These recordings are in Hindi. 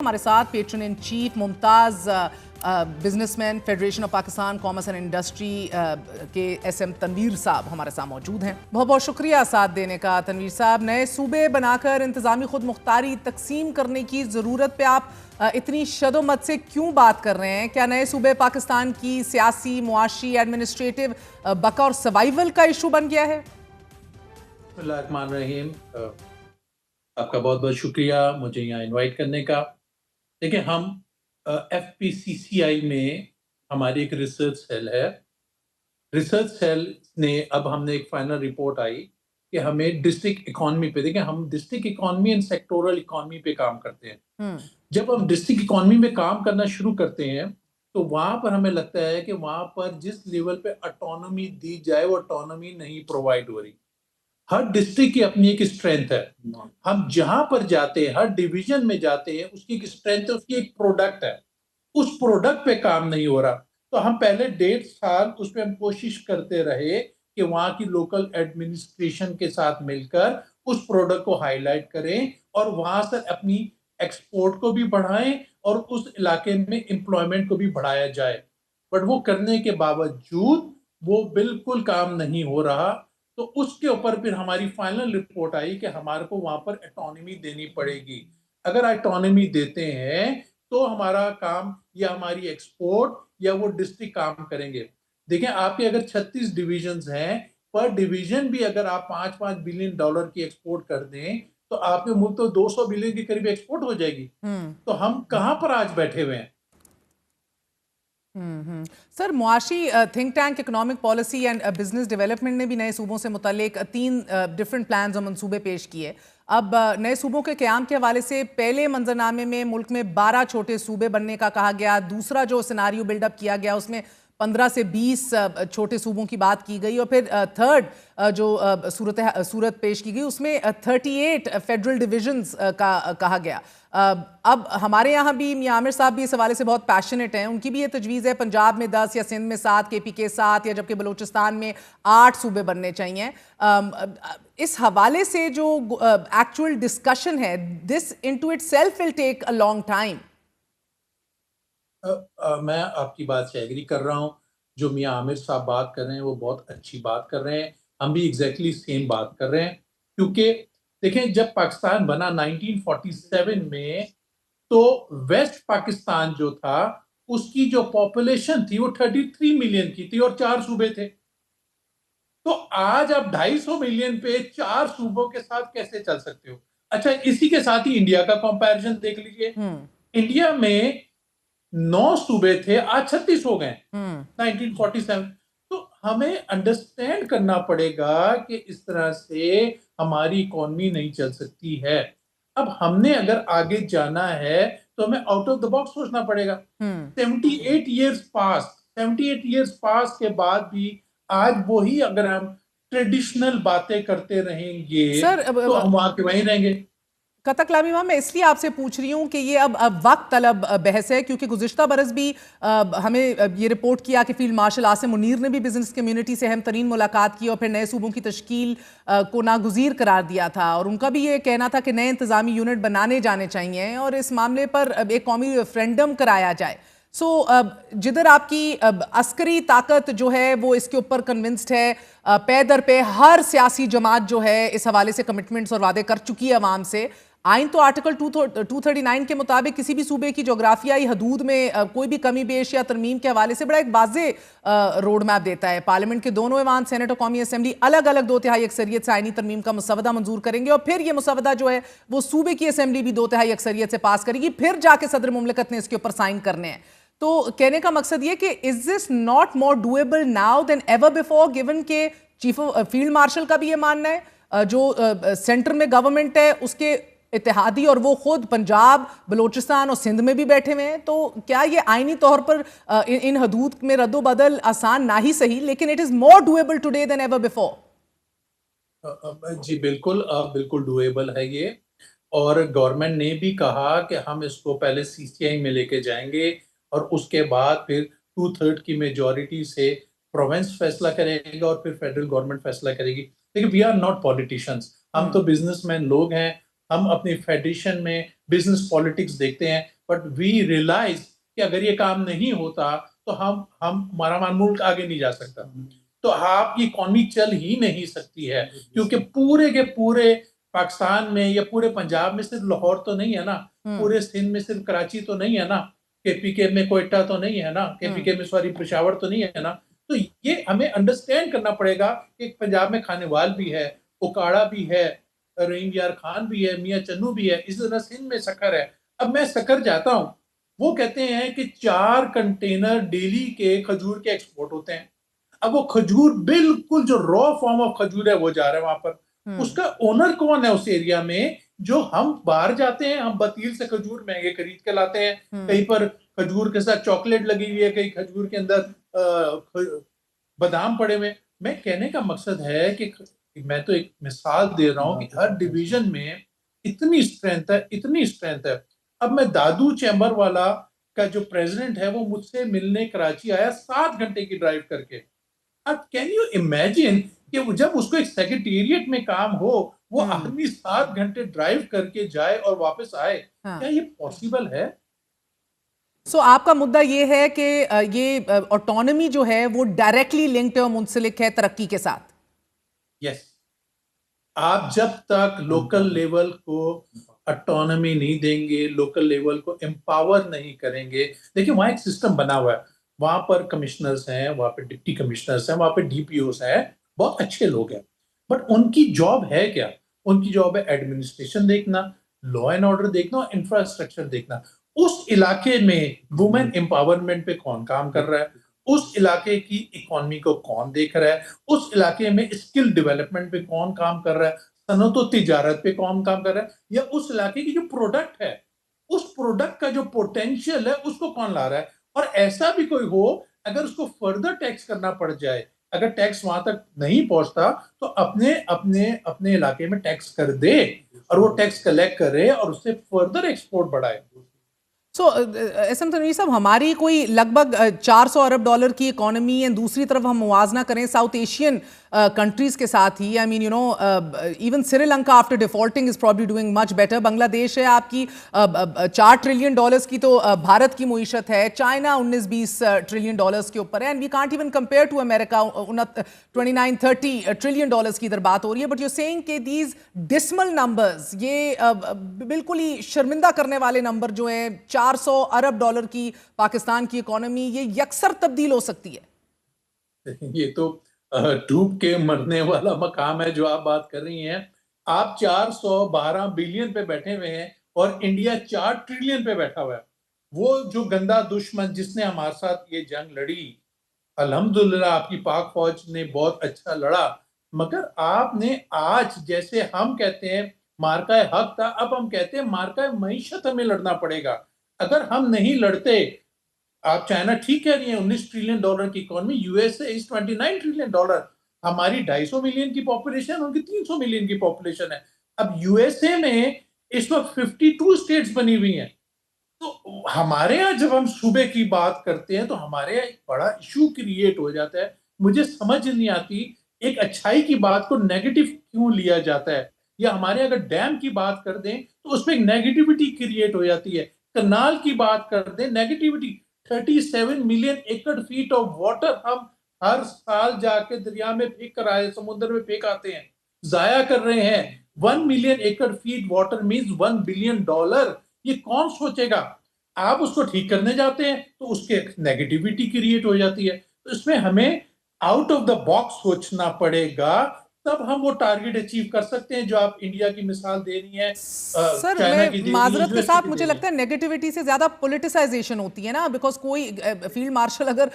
हमारे साथ patron in chief Mumtaz businessman federation of Pakistan commerce and industry के एसएम तनवीर साहब हमारे साथ मौजूद हैं। बहुत बहुत शुक्रिया साथ देने का तनवीर साहब। नए सूबे बनाकर इंतजामी खुद मुख्तारी तकसीम करने की ज़रूरत पे आप इतनी शदोमत से क्यों बात कर रहे हैं? क्या नए सूबे पाकिस्तान की सियासी, मुआशी, एडमिनिस्ट्रेटिव बका और सर्वाइवल का इशू बन गया है? बिस्मिल्लाहिर्रहमानिर्रहीम। आपका बहुत बहुत शुक्रिया मुझे यहाँ इनवाइट करने का। देखिए, हम FPCCI में हमारी एक रिसर्च सेल है। रिसर्च सेल ने अब हमने एक फाइनल रिपोर्ट आई कि हमें डिस्ट्रिक्ट इकोनॉमी पे, देखिए हम district economy and sectoral economy पे काम करते हैं। जब हम डिस्ट्रिक्ट इकोनॉमी में काम करना शुरू करते हैं तो वहां पर हमें लगता है कि वहां पर जिस लेवल पे ऑटोनॉमी दी जाए वो ऑटोनॉमी नहीं प्रोवाइड हो रही। हर डिस्ट्रिक्ट की अपनी एक स्ट्रेंथ है। हम जहां पर जाते हैं, हर डिवीजन में जाते हैं, उसकी एक स्ट्रेंथ है, उसकी एक प्रोडक्ट है। उस प्रोडक्ट पे काम नहीं हो रहा। तो हम पहले 1.5 साल उस पर हम कोशिश करते रहे कि वहां की लोकल एडमिनिस्ट्रेशन के साथ मिलकर उस प्रोडक्ट को हाईलाइट करें और वहां से अपनी एक्सपोर्ट को भी बढ़ाएं और उस इलाके में एम्प्लॉयमेंट को भी बढ़ाया जाए। बट वो करने के बावजूद वो बिल्कुल काम नहीं हो रहा। तो उसके ऊपर फिर हमारी फाइनल रिपोर्ट आई कि हमारे को वहां पर ऑटोनॉमी देनी पड़ेगी। अगर ऑटोनॉमी देते हैं तो हमारा काम या हमारी एक्सपोर्ट या वो डिस्ट्रिक्ट काम करेंगे। देखें, आपके अगर 36 डिविजन्स हैं, पर डिवीजन भी अगर आप $5-5 बिलियन की एक्सपोर्ट कर दें तो आपके मुल्क तो 200 बिलियन के करीब एक्सपोर्ट हो जाएगी। तो हम कहां पर आज बैठे हुए हैं? सर, मुआशी think tank economic policy and business development ने भी नए सूबों से मुतालिक 3 डिफरेंट प्लान्स और मंसूबे पेश किए। अब नए सूबों के क़याम के हवाले से पहले मंजरनामे में मुल्क में 12 छोटे सूबे बनने का कहा गया। दूसरा जो सिनारियो बिल्डअप किया गया उसमें 15 से 20 छोटे सूबों की बात की गई और फिर थर्ड जो सूरत पेश की गई उसमें 38 फेडरल डिविजन्स का कहा गया। अब हमारे यहाँ भी मियां आमिर साहब भी इस हवाले से बहुत पैशनेट हैं। उनकी भी ये तजवीज़ है पंजाब में 10 या सिंध में 7, KP के 7 या जबकि बलूचिस्तान में 8 सूबे बनने चाहिए। इस हवाले से जो एक्चुअल डिस्कशन है, this into itself will take a long time. मैं आपकी बात से एग्री कर रहा हूँ। जो मियां आमिर साहब बात कर रहे हैं वो बहुत अच्छी बात कर रहे हैं। हम भी एग्जैक्टली सेम बात कर रहे हैं। क्योंकि देखें, जब पाकिस्तान बना 1947 में तो वेस्ट पाकिस्तान जो था उसकी जो पॉपुलेशन थी वो 33 मिलियन की थी और 4 सूबे थे। तो आज आप 250 मिलियन पे 4 सूबों के साथ कैसे चल सकते हो? अच्छा, इसी के साथ ही इंडिया का कंपैरिजन देख लीजिए। इंडिया में 9 सूबे थे, आज 36 हो गए 1947। तो हमें अंडरस्टैंड करना पड़ेगा कि इस तरह से हमारी इकोनॉमी नहीं चल सकती है। अब हमने अगर आगे जाना है तो हमें आउट ऑफ द बॉक्स सोचना पड़ेगा। 78 इयर्स पास के बाद भी आज वही अगर हम ट्रेडिशनल बातें करते रहेंगे सर, तो हम वहां के वहीं रहेंगे। कतक लामी मैं इसलिए आपसे पूछ रही हूँ कि ये अब वक्त तलब बहस है, क्योंकि गुज़िश्ता बरस भी हमें ये रिपोर्ट किया कि फील्ड मार्शल आसिम मुनीर ने भी बिजनेस कम्युनिटी से अहम तरीन मुलाकात की और फिर नए सूबों की तश्कील को नागुज़ीर करार दिया था और उनका भी ये कहना था कि नए इंतज़ामी यूनिट बनाने जाने चाहिए और इस मामले पर एक कौमी रेफरेंडम कराया जाए। जिधर आपकी अस्करी ताकत जो है वो इसके ऊपर कन्विंस्ड है, पे दर पे हर सियासी जमात जो है इस हवाले से कमिटमेंट्स और वादे कर चुकी है अवाम से। आइन तो आर्टिकल 239 के मुताबिक किसी भी सूबे की जोग्राफियाई हदूद में कोई भी कमी बेश या तरमीम के हवाले से बड़ा एक वाज़े रोड मैप देता है। पार्लियामेंट के दोनों ऐवान, सेनेट और कौमी असम्बली अलग अलग 2/3 अक्सरियत से आइनी तरमीम का मुसवदा मंजूर करेंगे और फिर यह मुसवदा जो है वो सूबे की असम्बली भी 2/3 अक्सरियत से पास करेगी, फिर जाके सदर मुमलिकत ने इसके ऊपर साइन करने हैं। तो कहने का मकसद ये कि is this not more doable now then ever before, given के चीफ फील्ड मार्शल का भी ये मानना है जो सेंटर में गवर्नमेंट है उसके इत्तेहादी और वो खुद पंजाब, बलूचिस्तान और सिंध में भी बैठे हुए हैं। तो क्या ये आईनी तौर पर इन हदूद में रद्दो बदल आसान ना ही सही, लेकिन it is more doable today than ever before? जी बिल्कुल, बिल्कुल डूएबल है ये। और गवर्नमेंट ने भी कहा कि हम इसको पहले CCI में लेके जाएंगे और उसके बाद फिर 2/3 की मेजॉरिटी से प्रोविंस फैसला करेगा और फिर फेडरल गवर्नमेंट फैसला करेगी। लेकिन वी आर नॉट पॉलिटिशियंस, हम तो बिजनेसमैन लोग हैं। हम अपनी फेडरेशन में बिजनेस पॉलिटिक्स देखते हैं, बट वी रियलाइज कि अगर ये काम नहीं होता तो हम हमारा मुल्क आगे नहीं जा सकता। तो आपकी इकॉनमी चल ही नहीं सकती है, क्योंकि पूरे के पूरे पाकिस्तान में या पूरे पंजाब में सिर्फ लाहौर तो नहीं है ना, पूरे सिंध में सिर्फ कराची तो नहीं है ना, केपीके में कोयटा तो नहीं है ना, केपीके में सॉरी पेशावर तो नहीं है ना। तो ये हमें अंडरस्टैंड करना पड़ेगा कि पंजाब में खानेवाल भी है, उकाड़ा भी है, रहीम यार खान भी है, मियाँ चन्नू भी है, इसी तरह सिंध में शक्कर है। अब मैं शक्कर जाता हूँ, वो कहते हैं कि 4 कंटेनर डेली के खजूर के एक्सपोर्ट होते हैं। अब वो खजूर बिल्कुल जो रॉ फॉर्म ऑफ खजूर है वो जा रहा है वहां पर। उसका ओनर कौन है उस एरिया में? जो हम बाहर जाते हैं, हम बतील से खजूर महंगे खरीद के लाते हैं, कहीं पर खजूर के साथ चॉकलेट लगी हुई है, कहीं खजूर के अंदर बादाम पड़े हुए। मैं कहने का मकसद है कि मैं तो एक मिसाल दे रहा हूं कि हर डिवीजन में इतनी स्ट्रेंथ है, इतनी स्ट्रेंथ है। अब मैं दादू चैम्बर वाला का जो प्रेसिडेंट है वो मुझसे मिलने कराची आया 7 घंटे की ड्राइव करके। अब कैन यू इमेजिन कि जब उसको एक सेक्रेटेरिएट में काम हो, वो आदमी 7 घंटे ड्राइव करके जाए और वापस आए, क्या ये पॉसिबल है? सो आपका मुद्दा ये है कि ये ऑटोनॉमी जो है वो डायरेक्टली लिंक्ड और मुंसलिक है तरक्की के साथ। यस। आप जब तक लोकल लेवल को ऑटोनॉमी नहीं देंगे, लोकल लेवल को एम्पावर नहीं करेंगे, देखिए वहां एक सिस्टम बना हुआ है, वहां पर कमिश्नर्स हैं, वहां पे डिप्टी कमिश्नर्स हैं, वहां पे डीपीओस हैं, बहुत अच्छे लोग हैं, बट उनकी जॉब है क्या? उनकी जॉब है एडमिनिस्ट्रेशन देखना, लॉ एंड ऑर्डर देखना और इंफ्रास्ट्रक्चर देखना। उस इलाके में वुमेन एम्पावरमेंट पे कौन काम कर रहा है, उस इलाके की इकोनॉमी को कौन देख रहा है, उस इलाके में स्किल डेवलपमेंट पे कौन काम कर रहा है, सनत और तिजारत पे कौन काम कर रहा है, या उस इलाके की जो प्रोडक्ट है, उस प्रोडक्ट का जो पोटेंशियल है उसको कौन ला रहा है। और ऐसा भी कोई हो, अगर उसको फर्दर टैक्स करना पड़ जाए, अगर टैक्स वहां तक नहीं पहुंचता तो अपने अपने अपने इलाके में टैक्स कर दे और वो टैक्स कलेक्ट करे और उससे फर्दर एक्सपोर्ट बढ़ाए। सो एसएम तनवीर साहब, हमारी कोई लगभग 400 अरब डॉलर की इकोनॉमी है, दूसरी तरफ हम मुवाजना करें साउथ एशियन कंट्रीज के साथ ही, I mean you know even Sri Lanka after defaulting is probably doing much better. Bangladesh है आपकी 4 ट्रिलियन डॉलर्स की, तो भारत की मुईशत है। चाइना 19-20 ट्रिलियन डॉलर्स के ऊपर है, and we can't even compare to America 29-30 trillion dollars की इधर बात हो रही है। बट यू सेइंग कि दीज डिसमल नंबर्स, ये बिल्कुल ही शर्मिंदा करने वाले नंबर जो है, 400 अरब डॉलर की पाकिस्तान की इकोनॉमी, ये यकसर तब्दील हो सकती है। ये तो डूब के मरने वाला मकाम है जो आप बात कर रही हैं। आप 412 बिलियन पे बैठे हुए हैं और इंडिया 4 ट्रिलियन पे बैठा हुआ है। वो जो गंदा दुश्मन जिसने हमारे साथ ये जंग लड़ी, अल्हम्दुलिल्लाह आपकी पाक फौज ने बहुत अच्छा लड़ा, मगर आपने आज, जैसे हम कहते हैं मार्का हक था, अब हम कहते हैं मार्का मईशत हमें लड़ना पड़ेगा। अगर हम नहीं लड़ते, आप चाइना ठीक कह रही है 19 ट्रिलियन डॉलर की economy, USA is 29 trillion dollar, हमारी 250 मिलियन की पॉपुलेशन, उनकी 300 मिलियन की पॉपुलेशन है। अब यूएसए में इस वक्त 52 स्टेट्स बनी हुई हैं। तो हमारे यहाँ जब हम सूबे की बात करते हैं तो हमारे यहाँ एक बड़ा इशू क्रिएट हो जाता है। मुझे समझ नहीं आती एक अच्छाई की बात को नेगेटिव क्यों लिया जाता है, या हमारे अगर डैम की बात कर दें तो उसमें एक नेगेटिविटी क्रिएट हो जाती है, कनाल की बात कर दें नेगेटिविटी। 37 मिलियन एकड़ फीट ऑफ वाटर हम हर साल जाके दरिया में फेंक कर आए, समुद्र में फेंक आते हैं, जाया कर रहे हैं। 1 मिलियन एकड़ फीट वाटर मीन्स $1 बिलियन। ये कौन सोचेगा? आप उसको ठीक करने जाते हैं तो उसके नेगेटिविटी क्रिएट हो जाती है। तो इसमें हमें आउट ऑफ द बॉक्स सोचना पड़ेगा, तब हम वो टारगेट अचीव कर सकते हैं जो आप इंडिया की मिसाल दे रही हैं, सर चाइना की मैं दे रही है, माजरत के यूएसए साथ, की दे मुझे रही है। लगता है नेगेटिविटी से ज्यादा पॉलिटिसाइजेशन होती है ना, बिकॉज कोई फील्ड मार्शल अगर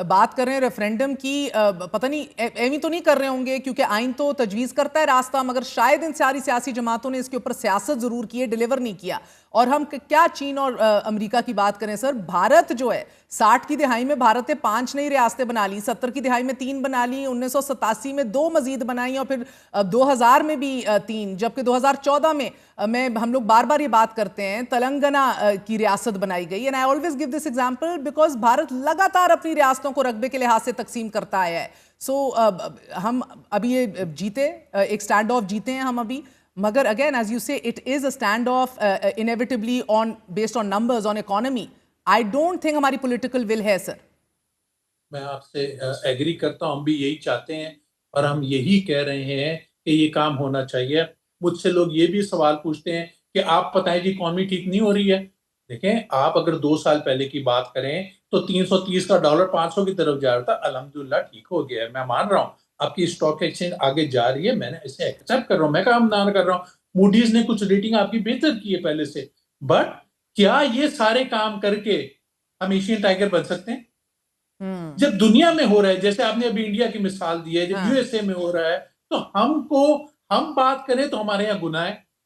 बात कर रहे हैं रेफरेंडम की, पता नहीं एवी तो नहीं कर रहे होंगे क्योंकि आइन तो तजवीज़ करता है रास्ता, मगर शायद इन सारी सियासी जमातों ने इसके ऊपर सियासत जरूर की है, डिलीवर नहीं किया। और हम क्या चीन और अमेरिका की बात करें सर, भारत जो है 60 की दिहाई में भारत ने 5 नई रियासतें बना ली, 70 की दिहाई में 3 बना ली, 1987 में 2 मजीद बनाई और फिर 2000 में भी 3, जबकि 2014 में हम लोग बार बार ये बात करते हैं तेलंगाना की रियासत बनाई गई। And I always give this example because Bharat लगातार अपनी रियासतों को रकबे के लिहाज से तकसीम करता आया है। सो हम अभी ये जीते, एक स्टैंड ऑफ जीते हैं हम अभी, मगर अगेन एज यू से it is a stand of inevitably on based on numbers on economy. I don't think हमारी पॉलिटिकल विल है सर. मैं आपसे एग्री करता हूँ, हम भी यही चाहते हैं और हम यही कह रहे हैं कि ये काम होना चाहिए. मुझसे लोग ये भी सवाल पूछते हैं कि आप पता है जी इकॉनमी ठीक नहीं हो रही है. देखें, आप अगर 2 साल पहले की बात करें तो 330 का डॉलर 500 की तरफ जा रहा था. अल्हम्दुलिल्लाह ठीक हो गया है, मैं मान रहा हूँ. आपकी स्टॉक एक्सचेंज आगे जा रही है, मैंने इसे एक्सेप्ट कर रहा हूँ, मैं काम ना कर रहा हूँ. मूडीज ने कुछ रेटिंग आपकी बेहतर की है पहले से. बट क्या ये सारे काम करके हम एशियन टाइगर बन सकते हैं? जब दुनिया में हो रहा है, जैसे आपने अभी इंडिया की मिसाल दी है, जब हाँ. यूएसए में हो रहा है, तो हम बात करें तो हमारे यहाँ गुनाह है.